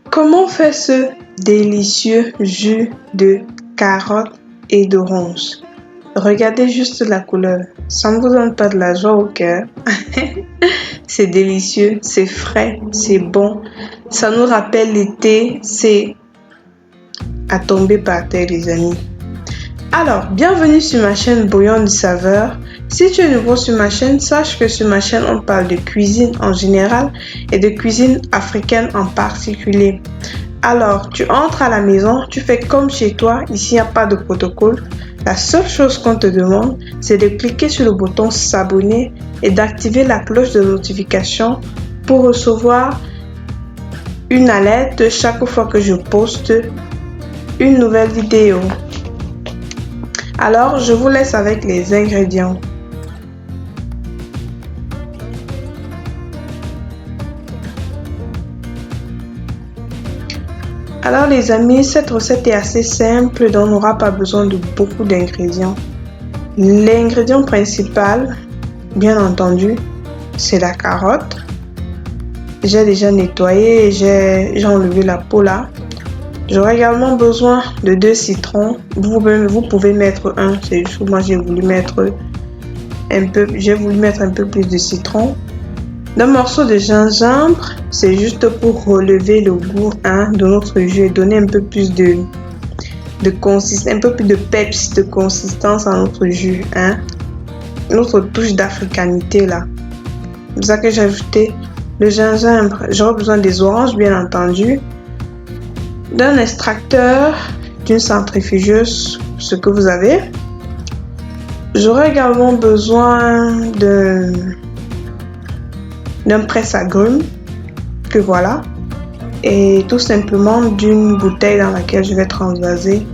Comment faire ce délicieux jus de carotte et d'orange? Regardez juste la couleur. Ça ne vous donne pas de la joie au cœur? C'est délicieux, c'est frais, c'est bon. Ça nous rappelle l'été, c'est à tomber par terre, les amis. Alors, bienvenue sur ma chaîne Bouillon de saveur. Si tu es nouveau sur ma chaîne, sache que sur ma chaîne, on parle de cuisine en général et de cuisine africaine en particulier. Alors, tu entres à la maison, tu fais comme chez toi, ici il n'y a pas de protocole. La seule chose qu'on te demande, c'est de cliquer sur le bouton s'abonner et d'activer la cloche de notification pour recevoir une alerte chaque fois que je poste une nouvelle vidéo. Alors, je vous laisse avec les ingrédients. Alors les amis, cette recette est assez simple, donc on n'aura pas besoin de beaucoup d'ingrédients. L'ingrédient principal, bien entendu, c'est la carotte. J'ai déjà nettoyé et j'ai enlevé la peau là. J'aurai également besoin de 2 citrons. Vous pouvez mettre un, c'est juste que moi j'ai voulu mettre un peu plus de citron. D'un morceau de gingembre, c'est juste pour relever le goût de notre jus et donner un peu plus de consistance, un peu plus de peps, de consistance à notre jus, notre touche d'africanité là. C'est pour ça que j'ai ajouté le gingembre. J'aurai besoin des oranges, bien entendu, d'un extracteur, d'une centrifugeuse, ce que vous avez. J'aurai également besoin d'un presse-agrumes, que voilà, et tout simplement d'une bouteille dans laquelle je vais transvaser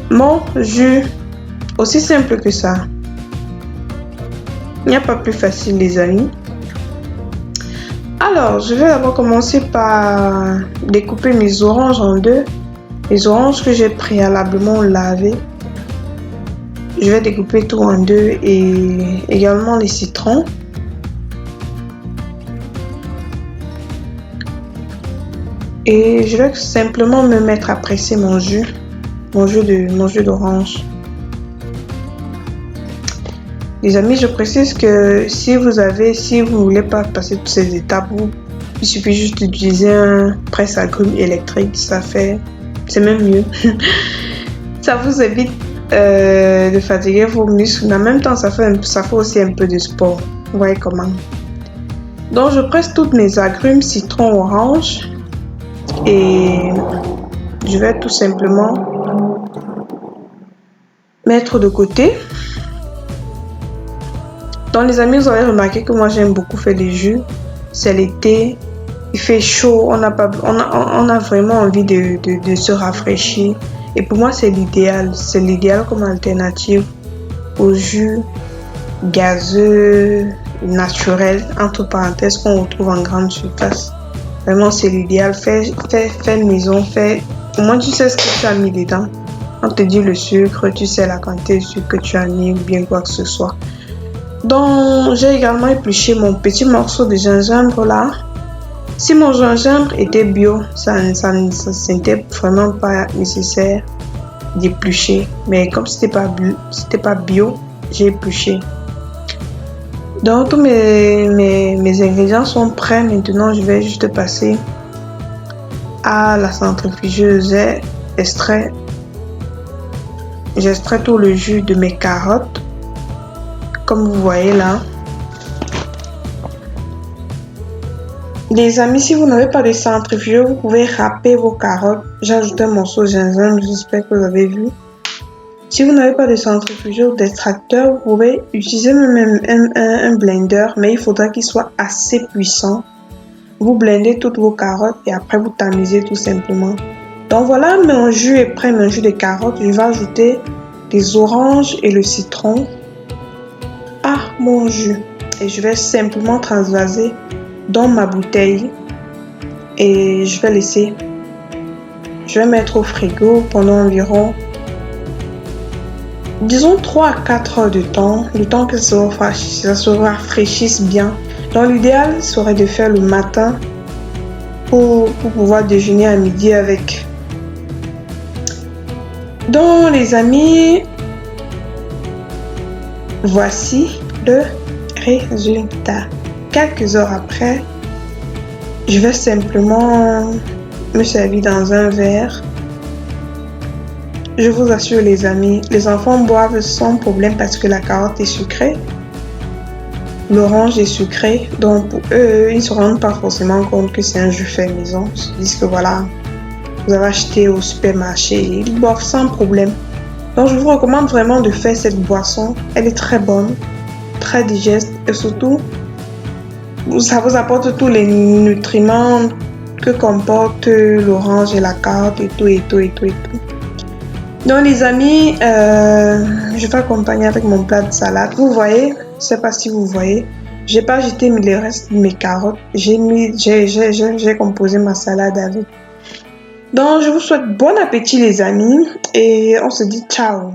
mon jus. Aussi simple que ça. Il n'y a pas plus facile, les amis. Alors, je vais d'abord commencer par découper mes oranges en deux. Les oranges que j'ai préalablement lavées. Je vais découper tout en deux et également les citrons. Et je vais simplement me mettre à presser mon jus d'orange. Les amis, je précise que si vous voulez pas passer toutes ces étapes, il suffit juste d'utiliser un presse-agrumes électrique, c'est même mieux. Ça vous évite de fatiguer vos muscles, mais en même temps, ça fait aussi un peu de sport. Vous voyez comment. Donc, je presse toutes mes agrumes, citron, orange. Et je vais tout simplement mettre de côté. Donc les amis, vous avez remarqué que moi j'aime beaucoup faire des jus. C'est l'été, il fait chaud, on a vraiment envie de se rafraîchir. Et pour moi c'est l'idéal comme alternative au jus gazeux, naturel, entre parenthèses, qu'on retrouve en grande surface. Vraiment, c'est l'idéal. Fais maison, au moins tu sais ce que tu as mis dedans. On te dit le sucre, tu sais la quantité de sucre que tu as mis ou bien quoi que ce soit. Donc, j'ai également épluché mon petit morceau de gingembre là. Si mon gingembre était bio, ça n'était vraiment pas nécessaire d'éplucher. Mais comme c'était pas bio, j'ai épluché. Donc tous mes ingrédients sont prêts. Maintenant, je vais juste passer à la centrifugeuse. J'extrais tout le jus de mes carottes, comme vous voyez là. Les amis, si vous n'avez pas de centrifugeuse, vous pouvez râper vos carottes. J'ai ajouté un morceau de gingembre, j'espère que vous avez vu. Si vous n'avez pas de centrifugeuse ou d'extracteur, vous pouvez utiliser même un blender, mais il faudra qu'il soit assez puissant. Vous blendez toutes vos carottes et après vous tamisez tout simplement. Donc voilà, mon jus est prêt, mon jus de carottes. Je vais ajouter les oranges et le citron à mon jus. Et je vais simplement transvaser dans ma bouteille. Et je vais mettre au frigo pendant environ, disons 3 à 4 heures de temps, le temps que ça se rafraîchisse bien. Donc l'idéal serait de faire le matin pour pouvoir déjeuner à midi avec. Donc les amis, voici le résultat. Quelques heures après, je vais simplement me servir dans un verre. Je vous assure les amis, les enfants boivent sans problème parce que la carotte est sucrée. L'orange est sucré, donc pour eux, ils ne se rendent pas forcément compte que c'est un jus fait maison. Ils se disent que voilà, vous avez acheté au supermarché, ils boivent sans problème. Donc je vous recommande vraiment de faire cette boisson. Elle est très bonne, très digeste et surtout, ça vous apporte tous les nutriments que comportent l'orange et la carotte et tout. Donc les amis, je vais accompagner avec mon plat de salade. Vous voyez, je ne sais pas si vous voyez, j'ai pas jeté les restes de mes carottes. J'ai composé ma salade avec. Donc je vous souhaite bon appétit les amis et on se dit ciao.